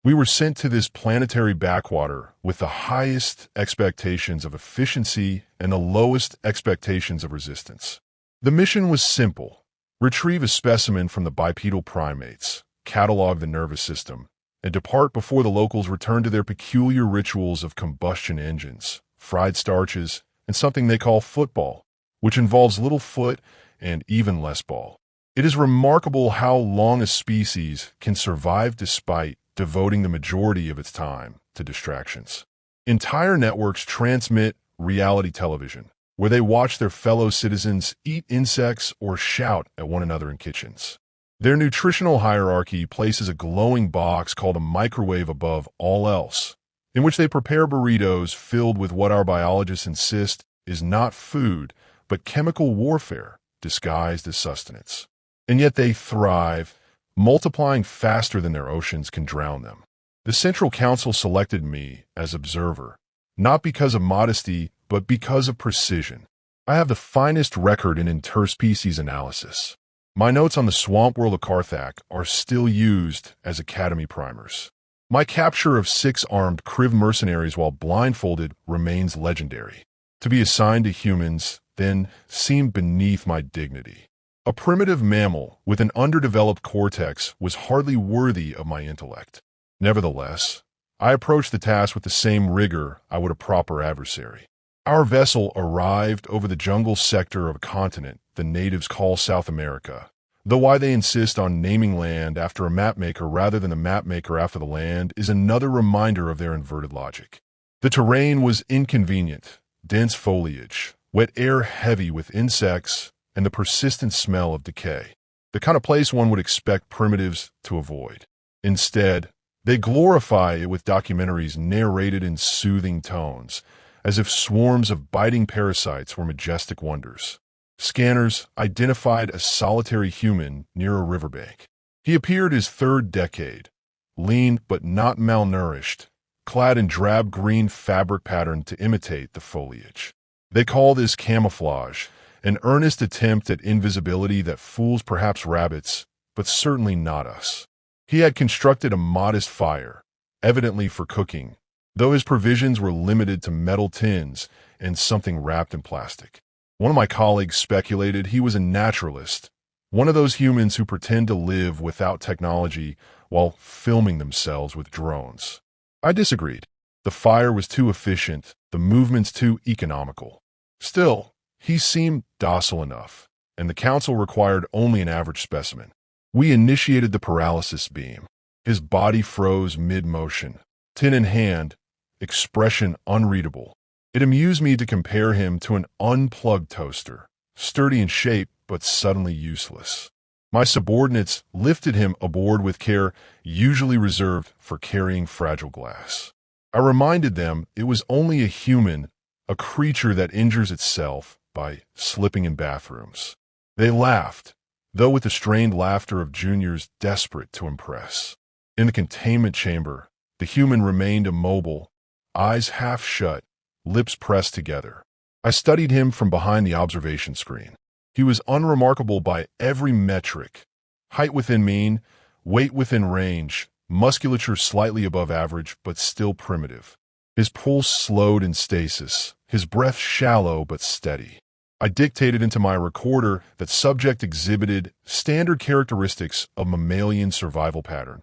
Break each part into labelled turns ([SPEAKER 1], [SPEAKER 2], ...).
[SPEAKER 1] We were sent to this planetary backwater with the highest expectations of efficiency and the lowest expectations of resistance. The mission was simple: retrieve a specimen from the bipedal primates, catalog the nervous system, and depart before the locals returned to their peculiar rituals of combustion engines, fried starches, and something they call football, which involves little foot and even less ball. It is remarkable how long a species can survive despite devoting the majority of its time to distractions. Entire networks transmit reality television, where they watch their fellow citizens eat insects or shout at one another in kitchens. Their nutritional hierarchy places a glowing box called a microwave above all else, in which they prepare burritos filled with what our biologists insist is not food, but chemical warfare disguised as sustenance. And yet they thrive, multiplying faster than their oceans can drown them. The Central Council selected me as observer, not because of modesty, but because of precision. I have the finest record in interspecies analysis. My notes on the swamp world of Carthak are still used as academy primers. My capture of 6 armed Kriv mercenaries while blindfolded remains legendary. To be assigned to humans, then, seemed beneath my dignity. A primitive mammal with an underdeveloped cortex was hardly worthy of my intellect. Nevertheless, I approached the task with the same rigor I would a proper adversary. Our vessel arrived over the jungle sector of a continent the natives call South America, though why they insist on naming land after a mapmaker rather than the mapmaker after the land is another reminder of their inverted logic. The terrain was inconvenient, dense foliage, wet air heavy with insects, and the persistent smell of decay, the kind of place one would expect primitives to avoid. Instead, they glorify it with documentaries narrated in soothing tones, as if swarms of biting parasites were majestic wonders. Scanners identified a solitary human near a riverbank. He appeared his 3rd decade, lean but not malnourished, clad in drab green fabric pattern to imitate the foliage. They call this camouflage, an earnest attempt at invisibility that fools perhaps rabbits, but certainly not us. He had constructed a modest fire, evidently for cooking, though his provisions were limited to metal tins and something wrapped in plastic. One of my colleagues speculated he was a naturalist, one of those humans who pretend to live without technology while filming themselves with drones. I disagreed. The fire was too efficient, the movements too economical. Still, he seemed docile enough, and the council required only an average specimen. We initiated the paralysis beam. His body froze mid-motion, tin in hand, expression unreadable. It amused me to compare him to an unplugged toaster, sturdy in shape but suddenly useless. My subordinates lifted him aboard with care usually reserved for carrying fragile glass. I reminded them it was only a human, a creature that injures itself by slipping in bathrooms. They laughed, though with the strained laughter of juniors desperate to impress. In the containment chamber, the human remained immobile, eyes half shut, lips pressed together. I studied him from behind the observation screen. He was unremarkable by every metric: height within mean, weight within range, musculature slightly above average but still primitive. His pulse slowed in stasis, his breath shallow but steady. I dictated into my recorder that subject exhibited standard characteristics of mammalian survival pattern,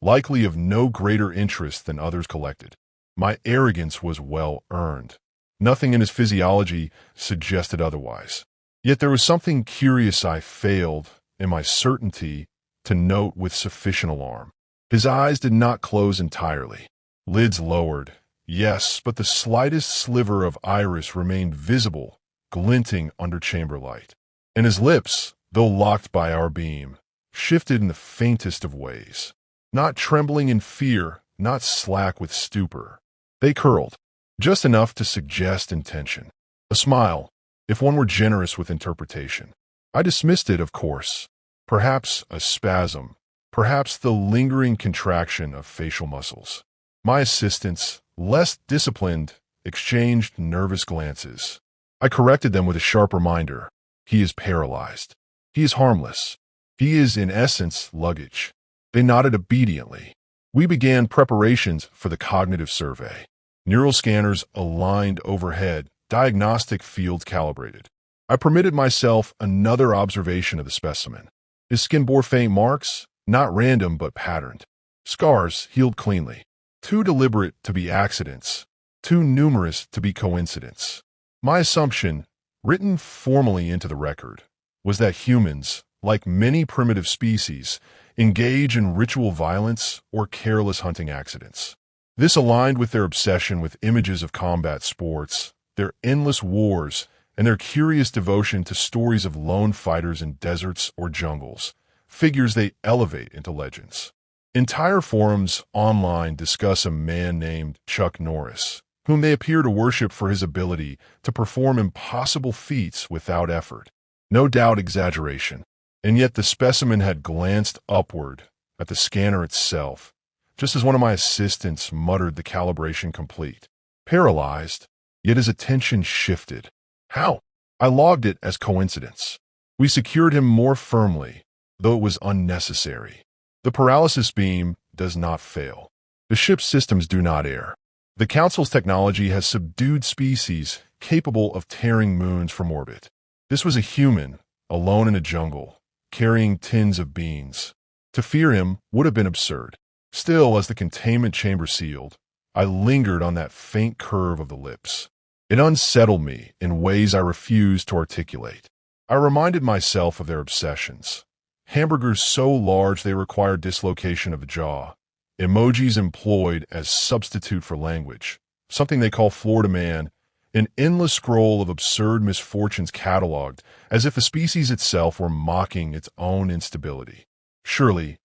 [SPEAKER 1] likely of no greater interest than others collected. My arrogance was well earned. Nothing in his physiology suggested otherwise. Yet there was something curious I failed, in my certainty, to note with sufficient alarm. His eyes did not close entirely. Lids lowered, yes, but the slightest sliver of iris remained visible, glinting under chamber light. And his lips, though locked by our beam, shifted in the faintest of ways. Not trembling in fear, not slack with stupor. They curled, just enough to suggest intention. A smile, if one were generous with interpretation. I dismissed it, of course. Perhaps a spasm, perhaps the lingering contraction of facial muscles. My assistants, less disciplined, exchanged nervous glances. I corrected them with a sharp reminder. He is paralyzed. He is harmless. He is, in essence, luggage. They nodded obediently. We began preparations for the cognitive survey. Neural scanners aligned overhead, diagnostic fields calibrated. I permitted myself another observation of the specimen. His skin bore faint marks, not random but patterned. Scars healed cleanly. Too deliberate to be accidents, too numerous to be coincidence. My assumption, written formally into the record, was that humans, like many primitive species, engage in ritual violence or careless hunting accidents. This aligned with their obsession with images of combat sports, their endless wars, and their curious devotion to stories of lone fighters in deserts or jungles, figures they elevate into legends. Entire forums online discuss a man named Chuck Norris, whom they appear to worship for his ability to perform impossible feats without effort. No doubt exaggeration, and yet the specimen had glanced upward at the scanner itself, just as one of my assistants muttered the calibration complete. Paralyzed, yet his attention shifted. How? I logged it as coincidence. We secured him more firmly, though it was unnecessary. The paralysis beam does not fail. The ship's systems do not err. The Council's technology has subdued species capable of tearing moons from orbit. This was a human, alone in a jungle, carrying tins of beans. To fear him would have been absurd. Still, as the containment chamber sealed, I lingered on that faint curve of the lips. It unsettled me in ways I refused to articulate. I reminded myself of their obsessions. Hamburgers so large they require dislocation of the jaw. Emojis employed as substitute for language. Something they call Florida Man. An endless scroll of absurd misfortunes cataloged, as if the species itself were mocking its own instability. Surely,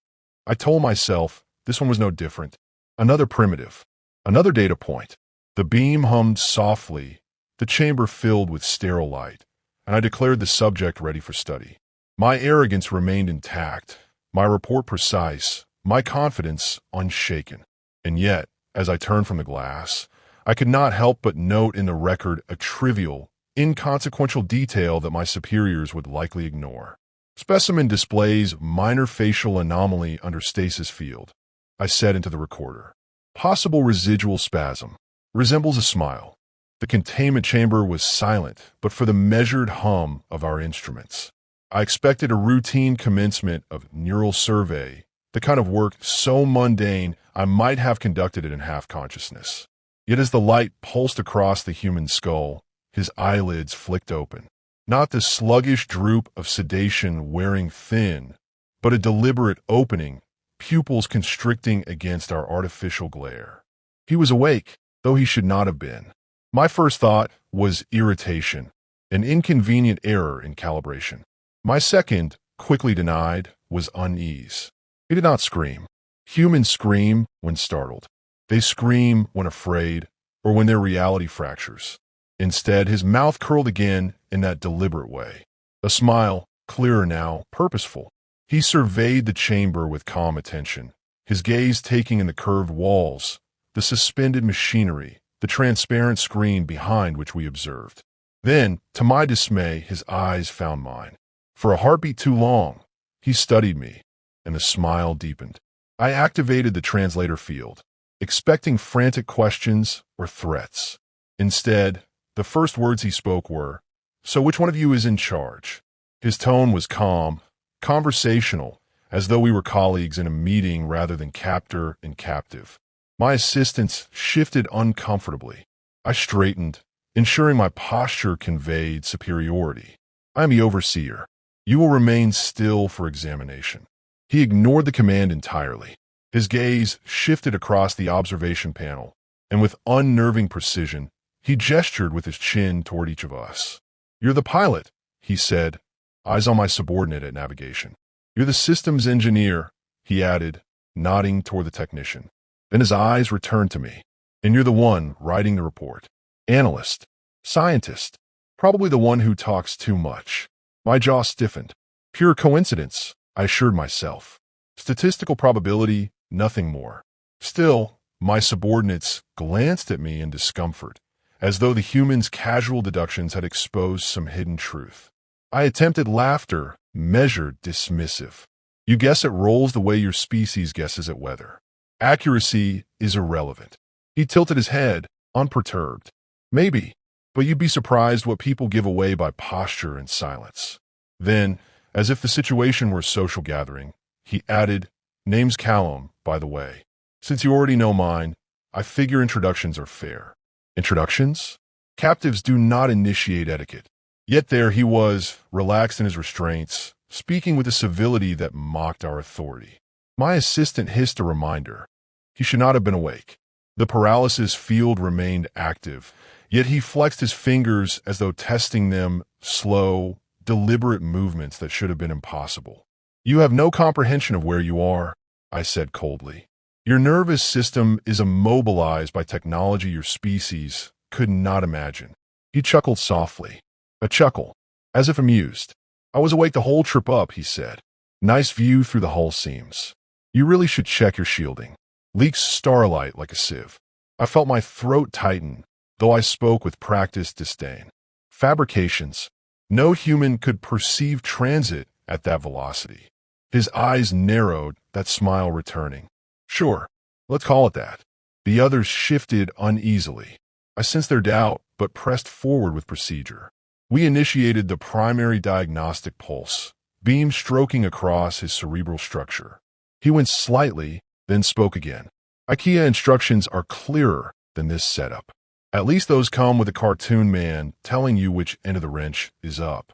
[SPEAKER 1] I told myself, this one was no different. Another primitive. Another data point. The beam hummed softly, the chamber filled with sterile light, and I declared the subject ready for study. My arrogance remained intact, my report precise, my confidence unshaken. And yet, as I turned from the glass, I could not help but note in the record a trivial, inconsequential detail that my superiors would likely ignore. Specimen displays minor facial anomaly under stasis field. I said into the recorder. Possible residual spasm. Resembles a smile. The containment chamber was silent, but for the measured hum of our instruments. I expected a routine commencement of neural survey, the kind of work so mundane I might have conducted it in half-consciousness. Yet as the light pulsed across the human skull, his eyelids flicked open. Not the sluggish droop of sedation wearing thin, but a deliberate opening, pupils constricting against our artificial glare. He was awake, though he should not have been. My first thought was irritation, an inconvenient error in calibration. My second, quickly denied, was unease. He did not scream. Humans scream when startled. They scream when afraid or when their reality fractures. Instead, his mouth curled again in that deliberate way. A smile, clearer now, purposeful. He surveyed the chamber with calm attention, his gaze taking in the curved walls, the suspended machinery, the transparent screen behind which we observed. Then, to my dismay, his eyes found mine. For a heartbeat too long, he studied me, and the smile deepened. I activated the translator field, expecting frantic questions or threats. Instead, the first words he spoke were, "So which one of you is in charge?" His tone was calm, conversational, as though we were colleagues in a meeting rather than captor and captive. My assistance shifted uncomfortably. I straightened, ensuring my posture conveyed superiority. "I am the overseer. You will remain still for examination." He ignored the command entirely. His gaze shifted across the observation panel, and with unnerving precision, he gestured with his chin toward each of us. "You're the pilot," he said, eyes on my subordinate at navigation. "You're the systems engineer," he added, nodding toward the technician. Then his eyes returned to me. "And you're the one writing the report. Analyst. Scientist. Probably the one who talks too much." My jaw stiffened. "Pure coincidence," I assured myself. "Statistical probability, nothing more." Still, my subordinates glanced at me in discomfort, as though the human's casual deductions had exposed some hidden truth. I attempted laughter, measured, dismissive. "You guess at roles the way your species guesses at weather." Accuracy is irrelevant. He tilted his head, unperturbed. Maybe, but you'd be surprised what people give away by posture and silence. Then, as if the situation were a social gathering, he added, "Name's Callum, by the way. Since you already know mine, I figure introductions are fair." Introductions? Captives do not initiate etiquette. Yet there he was, relaxed in his restraints, speaking with a civility that mocked our authority. My assistant hissed a reminder. He should not have been awake. The paralysis field remained active, yet he flexed his fingers as though testing them, slow, deliberate movements that should have been impossible. "You have no comprehension of where you are," I said coldly. "Your nervous system is immobilized by technology your species could not imagine." He chuckled softly. A chuckle, as if amused. "I was awake the whole trip up," he said. "Nice view through the hull seams. You really should check your shielding. Leaks starlight like a sieve." I felt my throat tighten, though I spoke with practiced disdain. Fabrications. No human could perceive transit at that velocity. His eyes narrowed, that smile returning. "Sure, let's call it that." The others shifted uneasily. I sensed their doubt, but pressed forward with procedure. We initiated the primary diagnostic pulse, beam stroking across his cerebral structure. He winced slightly, then spoke again. "IKEA instructions are clearer than this setup. At least those come with a cartoon man telling you which end of the wrench is up."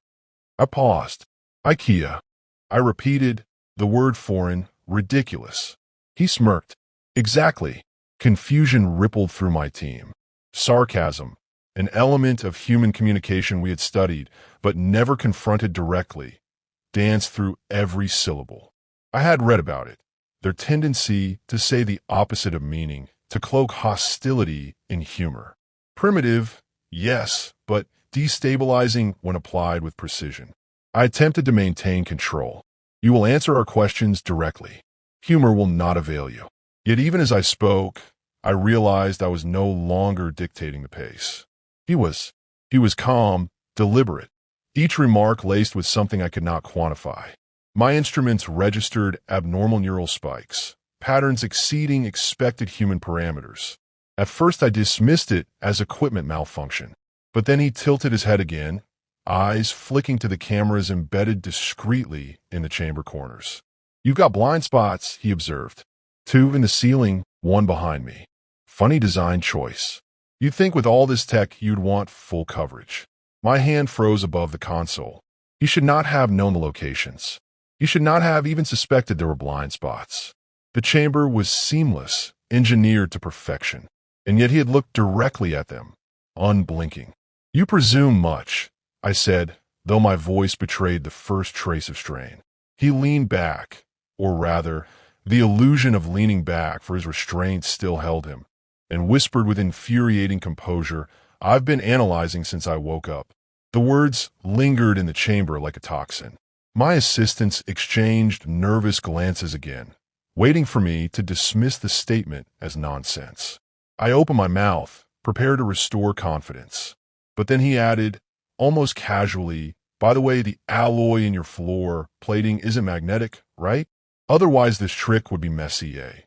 [SPEAKER 1] I paused. "IKEA." I repeated, the word foreign, ridiculous. He smirked. "Exactly." Confusion rippled through my team. Sarcasm, an element of human communication we had studied, but never confronted directly, danced through every syllable. I had read about it. Their tendency to say the opposite of meaning, to cloak hostility in humor. Primitive, yes, but destabilizing when applied with precision. I attempted to maintain control. "You will answer our questions directly. Humor will not avail you." Yet even as I spoke, I realized I was no longer dictating the pace. He was calm, deliberate, each remark laced with something I could not quantify. My instruments registered abnormal neural spikes, patterns exceeding expected human parameters. At first I dismissed it as equipment malfunction, but then he tilted his head again, eyes flicking to the cameras embedded discreetly in the chamber corners. "You've got blind spots," he observed. "Two in the ceiling, one behind me. Funny design choice. You'd think with all this tech you'd want full coverage." My hand froze above the console. He should not have known the locations. He should not have even suspected there were blind spots. The chamber was seamless, engineered to perfection, and yet he had looked directly at them, unblinking. "You presume much," I said, though my voice betrayed the first trace of strain. He leaned back, or rather, the illusion of leaning back, for his restraint still held him, and whispered with infuriating composure, "I've been analyzing since I woke up." The words lingered in the chamber like a toxin. My assistants exchanged nervous glances again, waiting for me to dismiss the statement as nonsense. I opened my mouth, prepared to restore confidence. But then he added, almost casually, "By the way, the alloy in your floor plating isn't magnetic, right? Otherwise this trick would be messy, eh?"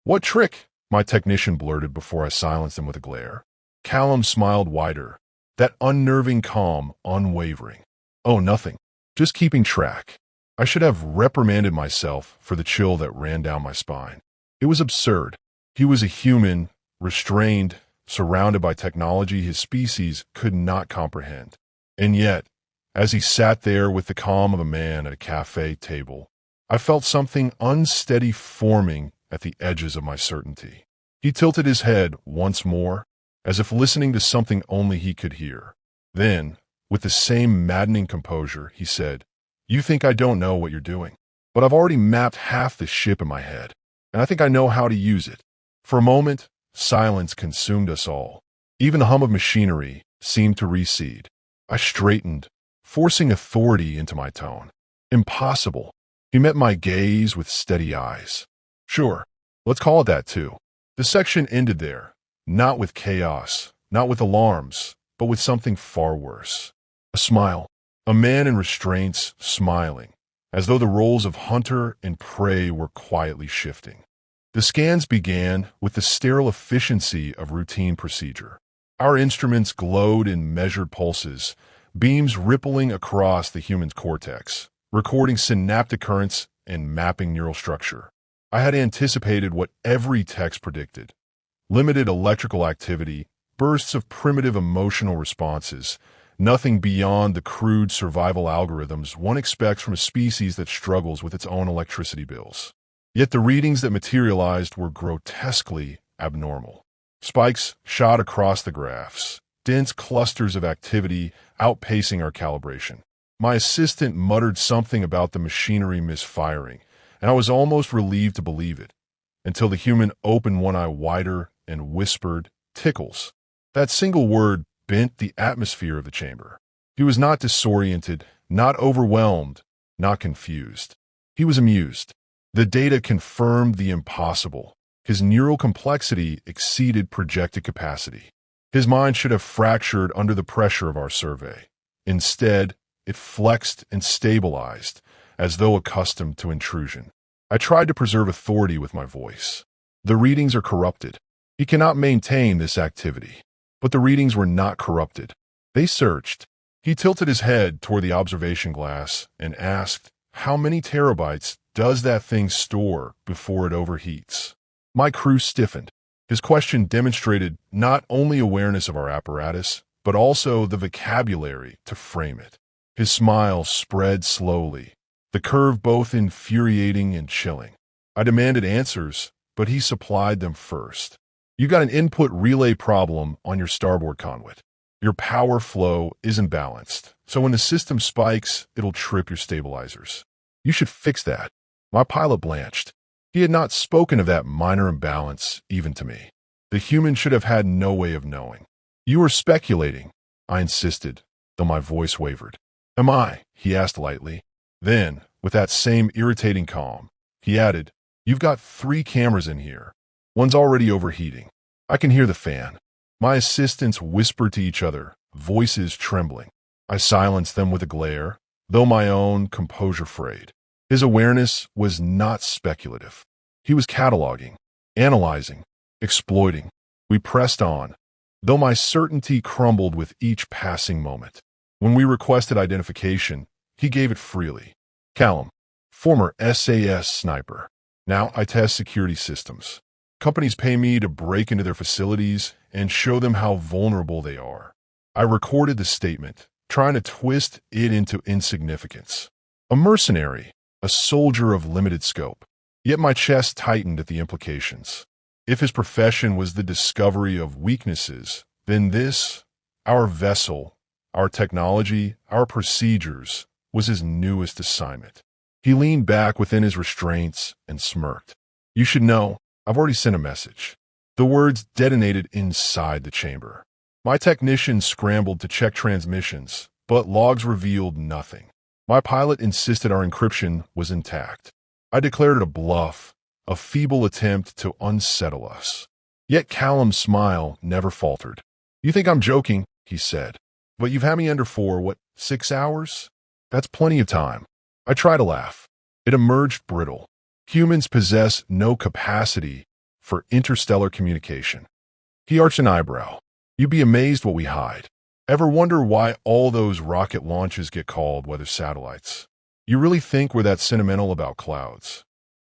[SPEAKER 1] "What trick?" my technician blurted before I silenced him with a glare. Callum smiled wider, that unnerving calm, unwavering. "Oh, nothing. Just keeping track." I should have reprimanded myself for the chill that ran down my spine. It was absurd. He was a human, restrained, surrounded by technology his species could not comprehend. And yet, as he sat there with the calm of a man at a cafe table, I felt something unsteady forming at the edges of my certainty. He tilted his head once more, as if listening to something only he could hear. Then, with the same maddening composure, he said, "You think I don't know what you're doing, but I've already mapped half the ship in my head, and I think I know how to use it." For a moment, silence consumed us all. Even the hum of machinery seemed to recede. I straightened, forcing authority into my tone. "Impossible." He met my gaze with steady eyes. "Sure, let's call it that too." The section ended there, not with chaos, not with alarms, but with something far worse. A smile. A man in restraints smiling, as though the roles of hunter and prey were quietly shifting. The scans began with the sterile efficiency of routine procedure. Our instruments glowed in measured pulses, beams rippling across the human's cortex, recording synaptic currents and mapping neural structure. I had anticipated what every text predicted: limited electrical activity, bursts of primitive emotional responses, nothing beyond the crude survival algorithms one expects from a species that struggles with its own electricity bills. Yet the readings that materialized were grotesquely abnormal. Spikes shot across the graphs, dense clusters of activity outpacing our calibration. My assistant muttered something about the machinery misfiring, and I was almost relieved to believe it, until the human opened one eye wider and whispered, "Tickles." That single word bent the atmosphere of the chamber. He was not disoriented, not overwhelmed, not confused. He was amused. The data confirmed the impossible. His neural complexity exceeded projected capacity. His mind should have fractured under the pressure of our survey. Instead, it flexed and stabilized, as though accustomed to intrusion. I tried to preserve authority with my voice. The readings are corrupted. He cannot maintain this activity. But the readings were not corrupted. They searched. He tilted his head toward the observation glass and asked, "How many terabytes does that thing store before it overheats?" My crew stiffened. His question demonstrated not only awareness of our apparatus, but also the vocabulary to frame it. His smile spread slowly, the curve both infuriating and chilling. I demanded answers, but he supplied them first. "You got an input relay problem on your starboard conduit. Your power flow isn't balanced, so when the system spikes, it'll trip your stabilizers. You should fix that." My pilot blanched. He had not spoken of that minor imbalance even to me. The human should have had no way of knowing. "You are speculating," I insisted, though my voice wavered. "Am I?" he asked lightly. Then, with that same irritating calm, he added, "You've got 3 cameras in here. One's already overheating. I can hear the fan." My assistants whispered to each other, voices trembling. I silenced them with a glare, though my own composure frayed. His awareness was not speculative. He was cataloging, analyzing, exploiting. We pressed on, though my certainty crumbled with each passing moment. When we requested identification, he gave it freely. Callum, former SAS sniper. Now I test security systems. Companies pay me to break into their facilities and show them how vulnerable they are. I recorded the statement, trying to twist it into insignificance. A mercenary, a soldier of limited scope. Yet my chest tightened at the implications. If his profession was the discovery of weaknesses, then this, our vessel, our technology, our procedures, was his newest assignment. He leaned back within his restraints and smirked. "You should know, I've already sent a message." The words detonated inside the chamber. My technicians scrambled to check transmissions, but logs revealed nothing. My pilot insisted our encryption was intact. I declared it a bluff, a feeble attempt to unsettle us. Yet Callum's smile never faltered. "You think I'm joking," he said, "but you've had me under for, 6 hours? That's plenty of time." I tried to laugh. It emerged brittle. Humans possess no capacity for interstellar communication. He arched an eyebrow. "You'd be amazed what we hide. Ever wonder why all those rocket launches get called weather satellites? You really think we're that sentimental about clouds?"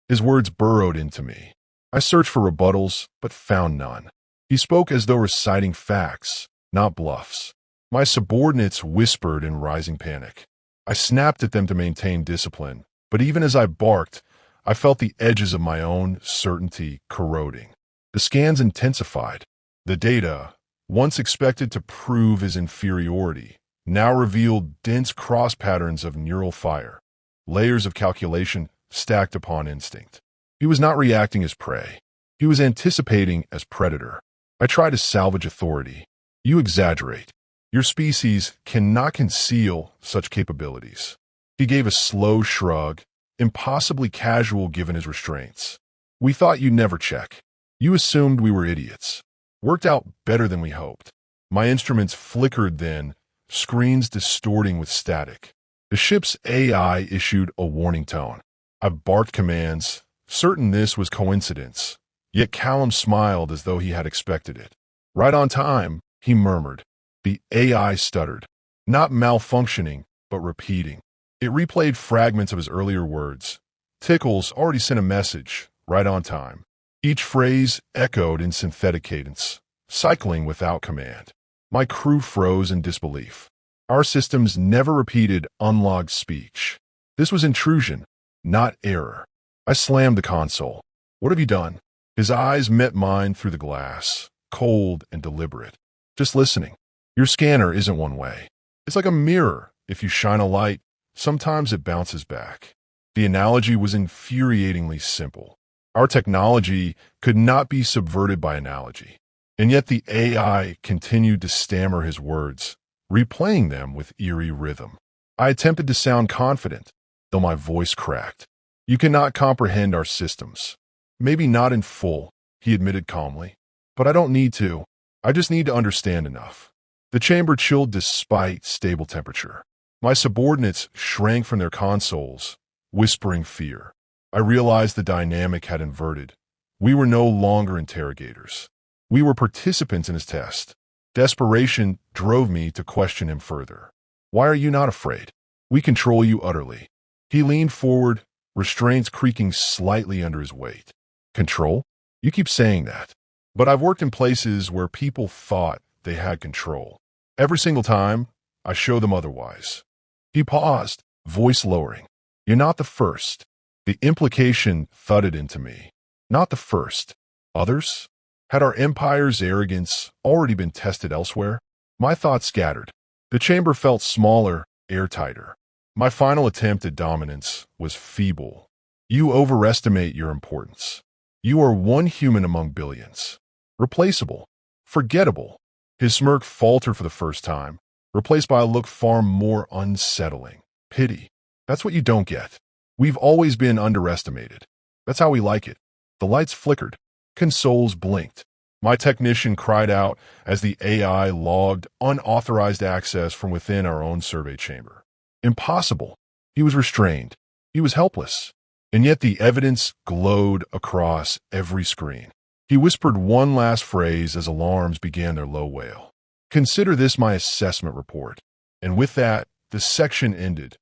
[SPEAKER 1] His words burrowed into me. I searched for rebuttals, but found none. He spoke as though reciting facts, not bluffs. My subordinates whispered in rising panic. I snapped at them to maintain discipline, but even as I barked, I felt the edges of my own certainty corroding. The scans intensified. The data, once expected to prove his inferiority, now revealed dense cross patterns of neural fire, layers of calculation stacked upon instinct. He was not reacting as prey. He was anticipating as predator. I tried to salvage authority. "You exaggerate. Your species cannot conceal such capabilities." He gave a slow shrug, impossibly casual given his restraints. "We thought you'd never check. You assumed we were idiots. Worked out better than we hoped." My instruments flickered then, screens distorting with static. The ship's AI issued a warning tone. I barked commands, certain this was coincidence. Yet Callum smiled as though he had expected it. Right on time, he murmured. The AI stuttered, not malfunctioning, but repeating. It replayed fragments of his earlier words. Tickles already sent a message, right on time. Each phrase echoed in synthetic cadence, cycling without command. My crew froze in disbelief. Our systems never repeated unlogged speech. This was intrusion, not error. I slammed the console. What have you done? His eyes met mine through the glass, cold and deliberate. Just listening. Your scanner isn't one way. It's like a mirror. If you shine a light, sometimes it bounces back. The analogy was infuriatingly simple. Our technology could not be subverted by analogy. And yet the AI continued to stammer his words, replaying them with eerie rhythm. I attempted to sound confident, though my voice cracked. You cannot comprehend our systems. Maybe not in full, he admitted calmly. But I don't need to. I just need to understand enough. The chamber chilled despite stable temperature. My subordinates shrank from their consoles, whispering fear. I realized the dynamic had inverted. We were no longer interrogators. We were participants in his test. Desperation drove me to question him further. Why are you not afraid? We control you utterly. He leaned forward, restraints creaking slightly under his weight. Control? You keep saying that. But I've worked in places where people thought they had control. Every single time, I show them otherwise. He paused, voice lowering. You're not the first. The implication thudded into me. Not the first. Others? Had our empire's arrogance already been tested elsewhere? My thoughts scattered. The chamber felt smaller, airtighter. My final attempt at dominance was feeble. You overestimate your importance. You are one human among billions. Replaceable. Forgettable. His smirk faltered for the first time, replaced by a look far more unsettling. Pity. That's what you don't get. We've always been underestimated. That's how we like it. The lights flickered. Consoles blinked. My technician cried out as the AI logged unauthorized access from within our own survey chamber. Impossible. He was restrained. He was helpless. And yet the evidence glowed across every screen. He whispered one last phrase as alarms began their low wail. Consider this my assessment report. And with that, the section ended.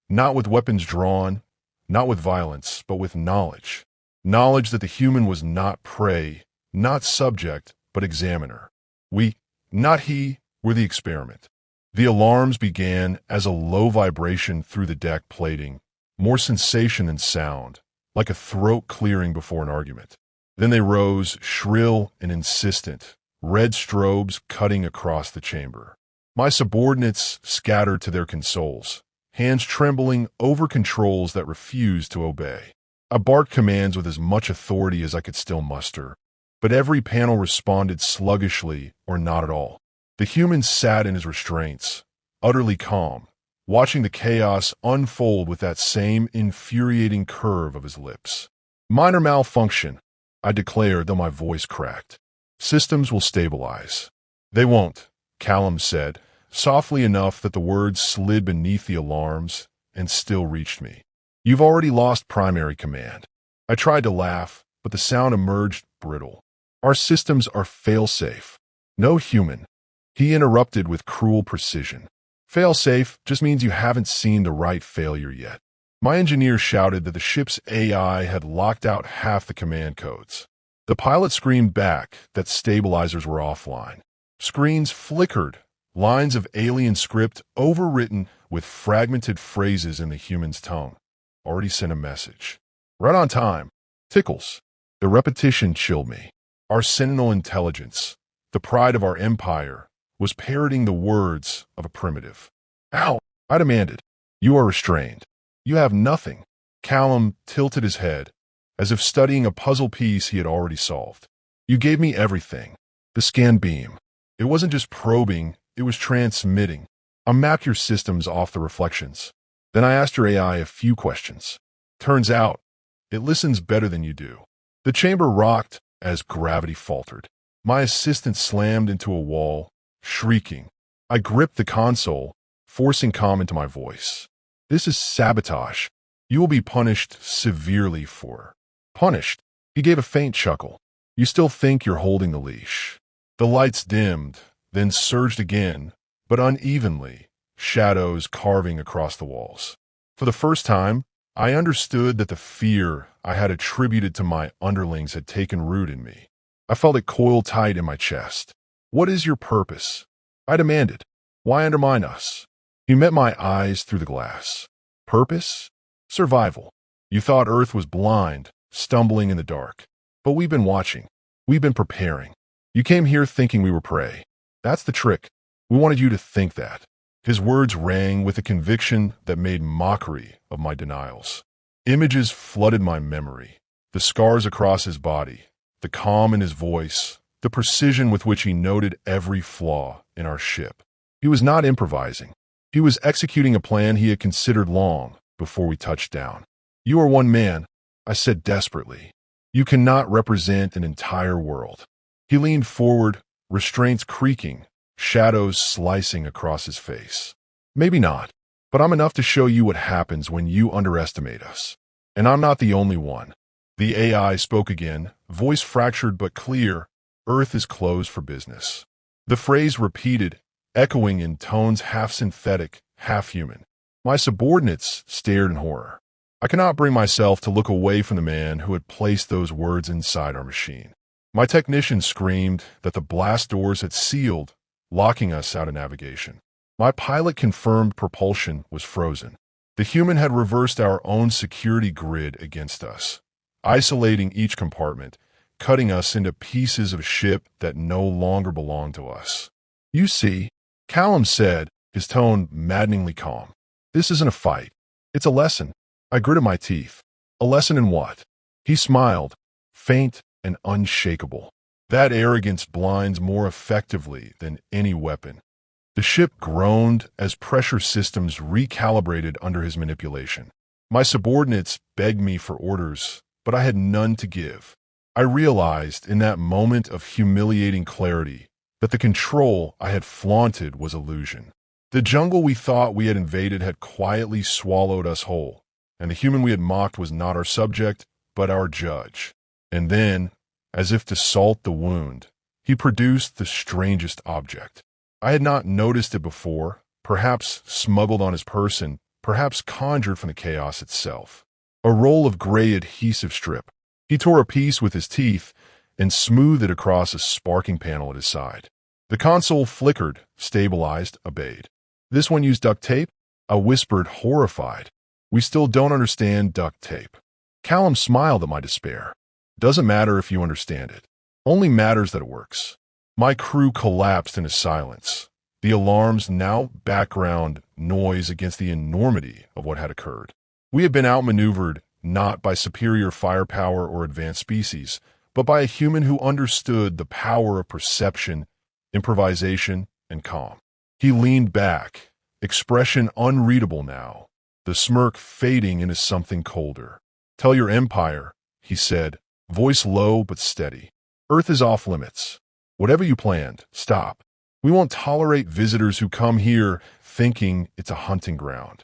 [SPEAKER 1] Not with weapons drawn, not with violence, but with knowledge. Knowledge that the human was not prey, not subject, but examiner. We, not he, were the experiment. The alarms began as a low vibration through the deck plating, more sensation than sound, like a throat clearing before an argument. Then they rose, shrill and insistent, red strobes cutting across the chamber. My subordinates scattered to their consoles, hands trembling over controls that refused to obey. I barked commands with as much authority as I could still muster, but every panel responded sluggishly or not at all. The human sat in his restraints, utterly calm, watching the chaos unfold with that same infuriating curve of his lips. Minor malfunction, I declared, though my voice cracked. Systems will stabilize. They won't, Callum said, softly enough that the words slid beneath the alarms and still reached me. You've already lost primary command. I tried to laugh, but the sound emerged brittle. Our systems are fail-safe. No human. He interrupted with cruel precision. Fail-safe just means you haven't seen the right failure yet. My engineer shouted that the ship's AI had locked out half the command codes. The pilot screamed back that stabilizers were offline. Screens flickered, lines of alien script overwritten with fragmented phrases in the human's tongue. Already sent a message. Right on time. Tickles. The repetition chilled me. Our sentinel intelligence, the pride of our empire, was parroting the words of a primitive. Ow! I demanded. You are restrained. You have nothing. Callum tilted his head, as if studying a puzzle piece he had already solved. You gave me everything. The scan beam. It wasn't just probing, it was transmitting. I mapped your systems off the reflections. Then I asked your AI a few questions. Turns out, it listens better than you do. The chamber rocked as gravity faltered. My assistant slammed into a wall, shrieking. I gripped the console, forcing calm into my voice. This is sabotage. You will be punished severely for. Punished. He gave a faint chuckle. You still think you're holding the leash. The lights dimmed, then surged again, but unevenly, shadows carving across the walls. For the first time, I understood that the fear I had attributed to my underlings had taken root in me. I felt it coil tight in my chest. What is your purpose? I demanded. Why undermine us? He met my eyes through the glass. Purpose? Survival. You thought Earth was blind, stumbling in the dark. But we've been watching. We've been preparing. You came here thinking we were prey. That's the trick. We wanted you to think that. His words rang with a conviction that made mockery of my denials. Images flooded my memory. The scars across his body, the calm in his voice, the precision with which he noted every flaw in our ship. He was not improvising. He was executing a plan he had considered long before we touched down. You are one man, I said desperately. You cannot represent an entire world. He leaned forward, restraints creaking, shadows slicing across his face. Maybe not, but I'm enough to show you what happens when you underestimate us. And I'm not the only one. The AI spoke again, voice fractured but clear. Earth is closed for business. The phrase repeated, echoing in tones half synthetic, half human. My subordinates stared in horror. I cannot bring myself to look away from the man who had placed those words inside our machine. My technician screamed that the blast doors had sealed, locking us out of navigation. My pilot confirmed propulsion was frozen. The human had reversed our own security grid against us, isolating each compartment, cutting us into pieces of ship that no longer belonged to us. You see, Callum said, his tone maddeningly calm. This isn't a fight. It's a lesson. I gritted my teeth. A lesson in what? He smiled, faint and unshakable. That arrogance blinds more effectively than any weapon. The ship groaned as pressure systems recalibrated under his manipulation. My subordinates begged me for orders, but I had none to give. I realized in that moment of humiliating clarity that the control I had flaunted was illusion. The jungle we thought we had invaded had quietly swallowed us whole, and the human we had mocked was not our subject, but our judge. And then, as if to salt the wound, he produced the strangest object. I had not noticed it before, perhaps smuggled on his person, perhaps conjured from the chaos itself. A roll of gray adhesive strip. He tore a piece with his teeth and smoothed it across a sparking panel at his side. The console flickered, stabilized, obeyed. This one used duct tape? I whispered, horrified. We still don't understand duct tape. Callum smiled at my despair. Doesn't matter if you understand it. Only matters that it works. My crew collapsed into silence. The alarms now background noise against the enormity of what had occurred. We had been outmaneuvered not by superior firepower or advanced species, but by a human who understood the power of perception, improvisation, and calm. He leaned back, expression unreadable now, the smirk fading into something colder. Tell your empire, he said, voice low but steady. Earth is off limits. Whatever you planned, stop. We won't tolerate visitors who come here thinking it's a hunting ground.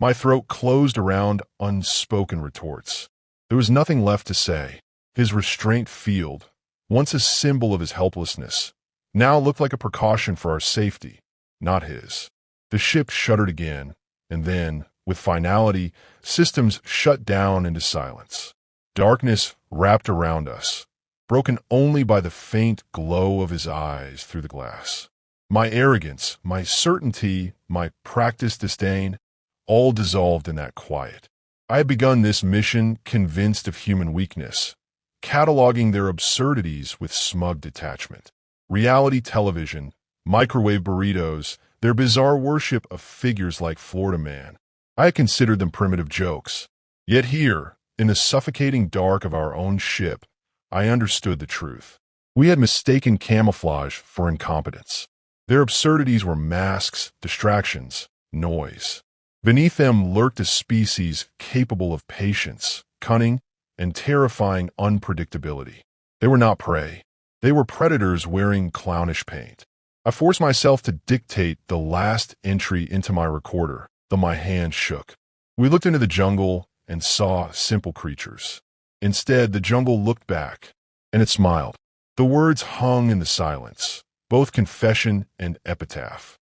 [SPEAKER 1] My throat closed around unspoken retorts. There was nothing left to say. His restraint field, once a symbol of his helplessness, now looked like a precaution for our safety, not his. The ship shuddered again, and then, with finality, systems shut down into silence. Darkness wrapped around us, broken only by the faint glow of his eyes through the glass. My arrogance, my certainty, my practiced disdain, all dissolved in that quiet. I had begun this mission convinced of human weakness, cataloging their absurdities with smug detachment. Reality television, microwave burritos, their bizarre worship of figures like Florida Man. I had considered them primitive jokes. Yet here, in the suffocating dark of our own ship, I understood the truth. We had mistaken camouflage for incompetence. Their absurdities were masks, distractions, noise. Beneath them lurked a species capable of patience, cunning, and terrifying unpredictability. They were not prey. They were predators wearing clownish paint. I forced myself to dictate the last entry into my recorder, though my hand shook. We looked into the jungle and saw simple creatures. Instead, the jungle looked back, and it smiled. The words hung in the silence, both confession and epitaph.